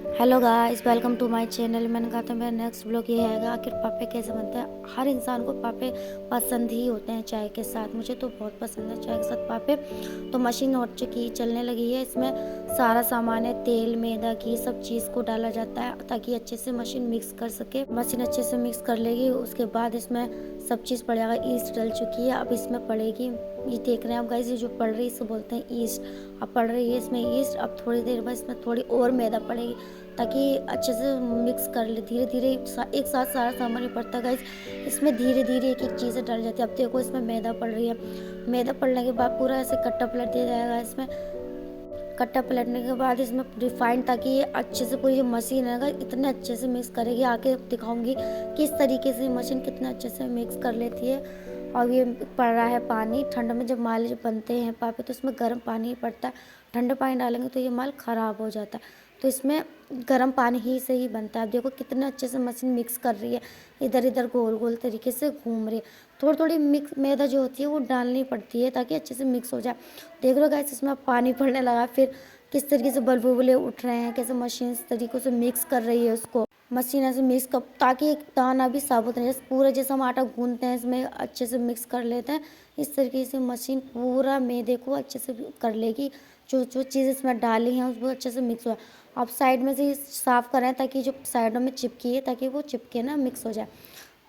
Hello guys, welcome to my channel. मैंने कहा था मेरा नेक्स्ट ब्लॉग ये है आखिर पापे कैसे बनते हैं। हर इंसान को पापे पसंद ही होते हैं चाय के साथ। मुझे तो बहुत पसंद है चाय के साथ पापे। तो मशीन हो चुकी चलने लगी है। इसमें सारा सामान है, तेल, मैदा, घी, सब चीज़ को डाला जाता है ताकि अच्छे से मशीन मिक्स कर सके। मशीन अच्छे से मिक्स कर लेगी, उसके बाद इसमें सब चीज़ पड़ जाएगा। ईस्ट डल चुकी है, अब इसमें पड़ेगी, ये देख रहे हैं आप गाइस, ये जो पड़ रही है इसको बोलते हैं ईस्ट। अब पड़ रही है इसमें ईस्ट। अब थोड़ी देर बाद इसमें थोड़ी और मैदा पड़ेगी ताकि अच्छे से मिक्स कर ले। धीरे धीरे एक साथ सारा सामान नहीं पड़ता गाइस, इसमें धीरे धीरे एक एक चीज़ें डाल जाती है। अब देखो इसमें मैदा पड़ रही है। मैदा पड़ने के बाद पूरा ऐसे कट्टा पलट दिया जाएगा। इसमें कट्टा पलटने के बाद इसमें रिफाइंड, ताकि ये अच्छे से पूरी जो मशीन है ना इतने अच्छे से मिक्स करेगी। आके दिखाऊंगी किस तरीके से मशीन कितना अच्छे से मिक्स कर लेती है। और ये पड़ रहा है पानी। ठंड में जब माल बनते हैं पापे तो इसमें गर्म पानी ही पड़ता है। ठंडा पानी डालेंगे तो ये माल ख़राब हो जाता है, तो इसमें गर्म पानी ही से ही बनता है। देखो कितने अच्छे से मशीन मिक्स कर रही है, इधर इधर गोल गोल तरीके से घूम रही है। थोड़ी थोड़ी मिक्स मैदा जो होती है वो डालनी पड़ती है ताकि अच्छे से मिक्स हो जाए। देख लो गाइस, इसमें पानी पड़ने लगा, फिर किस तरीके से बुलबुले उठ रहे हैं, कैसे मशीन इस तरीके से मिक्स कर रही है उसको। मशीन ऐसे मिक्स कर ताकि एक दाना भी साबुत नहीं, पूरा जैसे हम आटा गूंदते हैं इसमें अच्छे से मिक्स कर लेते हैं। इस तरीके से मशीन पूरा मैदे को अच्छे से कर लेगी। जो जो चीज़ इसमें डाली है उसको अच्छे से मिक्स हो। आप साइड में से साफ़ करें ताकि जो साइडों में चिपकी है ताकि वो चिपके ना, मिक्स हो जाए।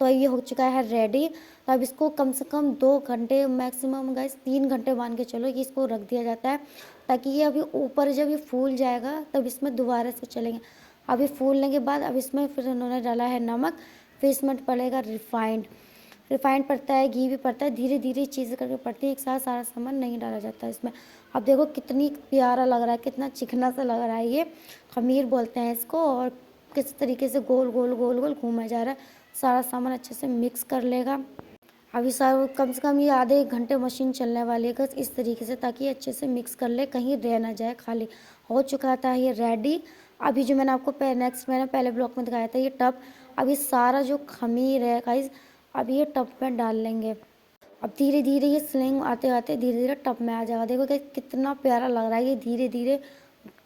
तो ये हो चुका है रेडी। तो अब इसको कम से कम 2 घंटे, मैक्सिमम गाइस 3 घंटे मान के चलो कि इसको रख दिया जाता है ताकि ये अभी ऊपर जब ये फूल जाएगा तब इसमें दोबारा इसको चलेंगे। अभी फूलने के बाद अब इसमें फिर उन्होंने डाला है नमक, फिर इसमें पड़ेगा रिफाइंड। रिफाइंड पड़ता है, घी भी पड़ता है, धीरे धीरे चीज़ें करके पड़ती है, एक साथ सारा सामान नहीं डाला जाता है इसमें। अब देखो कितनी प्यारा लग रहा है, कितना चिकना सा लग रहा है। ये खमीर बोलते हैं इसको। और किस तरीके से गोल गोल गोल गोल घूमा जा रहा है। सारा सामान अच्छे से मिक्स कर लेगा। अभी सारा कम से कम ये आधे 1 घंटे मशीन चलने वाली है इस तरीके से, ताकि अच्छे से मिक्स कर ले, कहीं रह ना जाए खाली। हो चुका था ये रेडी। अभी जो मैंने आपको नेक्स्ट मैंने पहले ब्लॉक में दिखाया था ये टब। अभी सारा जो खमीर है गाइस अब ये टब में डाल लेंगे। अब धीरे धीरे ये स्लिंग आते आते धीरे धीरे टब में आ जाएगा। देखो गाइस कितना प्यारा लग रहा है, ये धीरे धीरे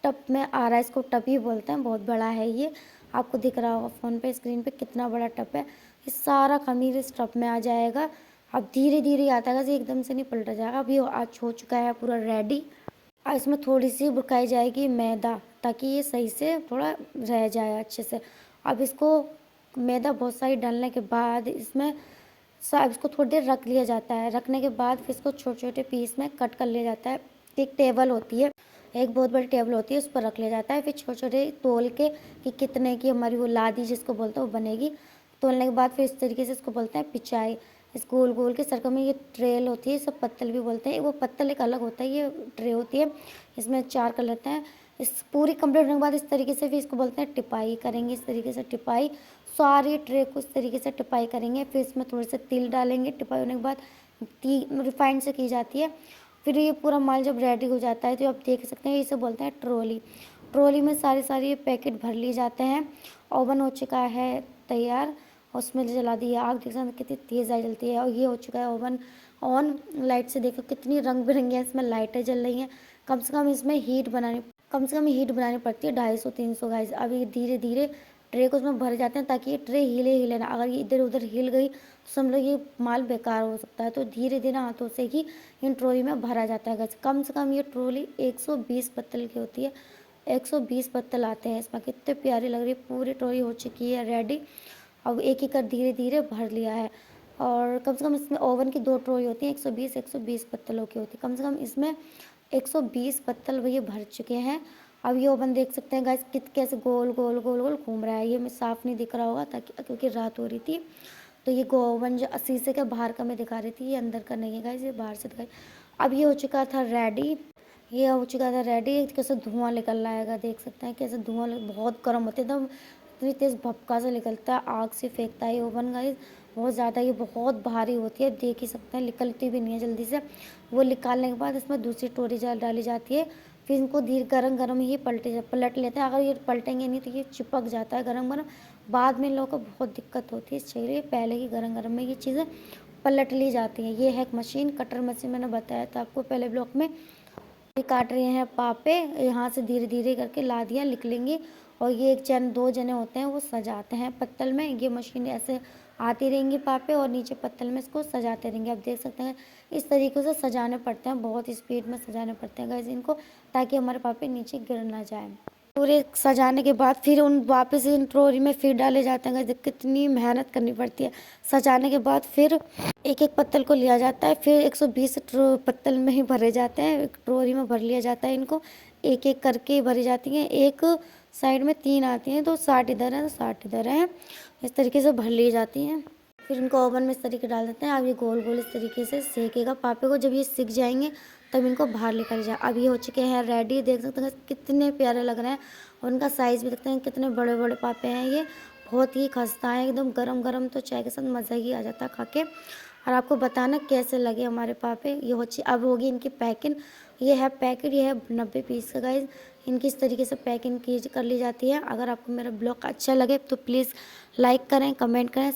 टब में आ रहा है। इसको टब ही बोलते हैं, बहुत बड़ा है ये। आपको दिख रहा होगा फ़ोन पे स्क्रीन पे कितना बड़ा टब है। ये सारा खमीर इस टब में आ जाएगा। अब धीरे धीरे आता है, एकदम से नहीं पलटा जाएगा। अभी आज हो चुका है पूरा रेडी। और इसमें थोड़ी सी बुरकाई जाएगी मैदा ताकि ये सही से थोड़ा रह जाए अच्छे से। अब इसको मैदा बहुत सारी डालने के बाद इसमें सब इसको थोड़ी देर रख लिया जाता है। रखने के बाद फिर इसको छोटे छोटे पीस में कट कर लिया जाता है। एक टेबल होती है, एक बहुत बड़ी टेबल होती है, उस पर रख लिया जाता है। फिर छोटे छोटे तोल के कि कितने की हमारी वो लादी जिसको बोलते हैं वो बनेगी। तोलने के बाद फिर इस तरीके से इसको बोलते हैं पिचाई। इस गोल गोल के सर्कल में ये ट्रेल होती है, सब पत्तल भी बोलते हैं। वो पत्तल एक अलग होता है, ये ट्रे होती है, इसमें 4 कर लेते हैं। इस पूरी कंप्लीट होने के बाद इस तरीके से फिर इसको बोलते हैं टिपाई करेंगे। इस तरीके से टिपाई, सारी ट्रे को इस तरीके से टिपाई करेंगे। फिर इसमें थोड़े से तिल डालेंगे। टिपाई होने के बाद रिफाइंड से की जाती है। फिर ये पूरा माल जब रेडी हो जाता है तो आप देख सकते हैं इसे बोलते हैं ट्रॉली। ट्रॉली में सारे सारे ये पैकेट भर लिए जाते हैं। ओवन हो चुका है तैयार, उसमें जला दी आग, देख सकते हैं कितनी तेज़ आग जलती है। और ये हो चुका है ओवन ऑन। लाइट से देखो कितनी रंग बिरंगी है, इसमें लाइटें जल रही हैं। कम से कम इसमें हीट बनानी पड़ती है 250-300 गाइस। अभी धीरे धीरे ट्रे को उसमें भर जाते हैं ताकि ये ट्रे हिले हिले ना। अगर ये इधर उधर हिल गई तो समझ लो ये माल बेकार हो सकता है। तो धीरे धीरे हाथों से ही इन ट्रॉली में भरा जाता है गाइस। कम से कम ये ट्रॉली 120 पत्तल की होती है। 120 पत्तल आते हैं इसमें। कितने प्यारी लग रही है। पूरी ट्रॉली हो चुकी है रेडी। अब एक एक कर धीरे धीरे भर लिया है। और कम से कम इसमें ओवन की 2 ट्रॉली होती हैं, 120 पत्तलों की होती है। कम से कम इसमें 120 पत्तल ये भर चुके हैं। अब ये ओवन देख सकते हैं गाइस कैसे गोल गोल गोल गोल घूम रहा है। ये मैं साफ़ नहीं दिख रहा होगा ताकि क्योंकि रात हो रही थी। तो ये ओवन जो शीशे के बाहर का मैं दिखा रही थी, ये अंदर का नहीं है गाइस, ये बाहर से दिखाई। अब ये हो चुका था रेडी। ये हो चुका था रेडी। कैसे धुआं निकल रहा है, देख सकते हैं कैसे धुआं बहुत गर्म होते हैं एकदम, इतनी तेज़ भपका से निकलता है, आग से फेंकता है ये ओवन गाइस बहुत ज़्यादा। ये बहुत भारी होती है, देख ही सकते हैं, निकलती भी नहीं है जल्दी से। वो निकालने के बाद इसमें दूसरी टोरी डाली जाती है। फिर इनको धीरे गरम गरम ही पलट लेते हैं। अगर ये पलटेंगे नहीं तो ये चिपक जाता है गरम गरम। बाद में इन लोगों को बहुत दिक्कत होती है, इसलिए पहले ही गरम गरम में ये चीज़ें पलट ली जाती हैं। ये है एक मशीन, कटर मशीन, मैंने बताया था आपको पहले ब्लॉक में। ये काट रहे हैं पापे, यहाँ से धीरे धीरे करके लादियाँ निकलेंगी और ये एक जन 2 जने होते हैं वो सजाते हैं पत्तल में। ये मशीन ऐसे आती रहेंगी पापे और नीचे पत्तल में इसको सजाते रहेंगे। आप देख सकते हैं इस तरीके से सजाने पड़ते हैं, बहुत स्पीड में सजाने पड़ते हैं गाइस इनको, ताकि हमारे पापे नीचे गिर ना जाए। पूरे सजाने के बाद फिर उन वापस इन ट्रॉली में फिर डाले जाते हैं गाइस। कितनी मेहनत करनी पड़ती है। सजाने के बाद फिर एक एक पत्तल को लिया जाता है, फिर 120 पत्तल में ही भरे जाते हैं, एक ट्रॉली में भर लिया जाता है। इनको एक एक करके भरी जाती हैं। एक साइड में 3 आती हैं, तो 60 इधर है तो 60 इधर है, इस तरीके से भर ली जाती हैं। फिर इनको ओवन में इस तरीके डाल देते हैं। अब ये गोल गोल इस तरीके से सेकेगा पापे को। जब ये सिक जाएंगे तब इनको बाहर लेकर जाए। अब ये हो चुके हैं रेडी। देख सकते हैं कितने प्यारे लग रहे हैं, उनका साइज़ भी देखते हैं कितने बड़े बड़े पापे हैं। ये बहुत ही खस्ता है, एकदम गरम गरम, तो चाय के साथ मज़ा ही आ जाता है खा के। और आपको बताना कैसे लगे हमारे पापे। ये हो अब होगी इनकी पैकिंग। ये है पैकेट, ये है 90 पीस का गाइस। इनकी इस तरीके से पैकिंग की कर ली जाती है। अगर आपको मेरा ब्लॉग अच्छा लगे तो प्लीज़ लाइक करें, कमेंट करें।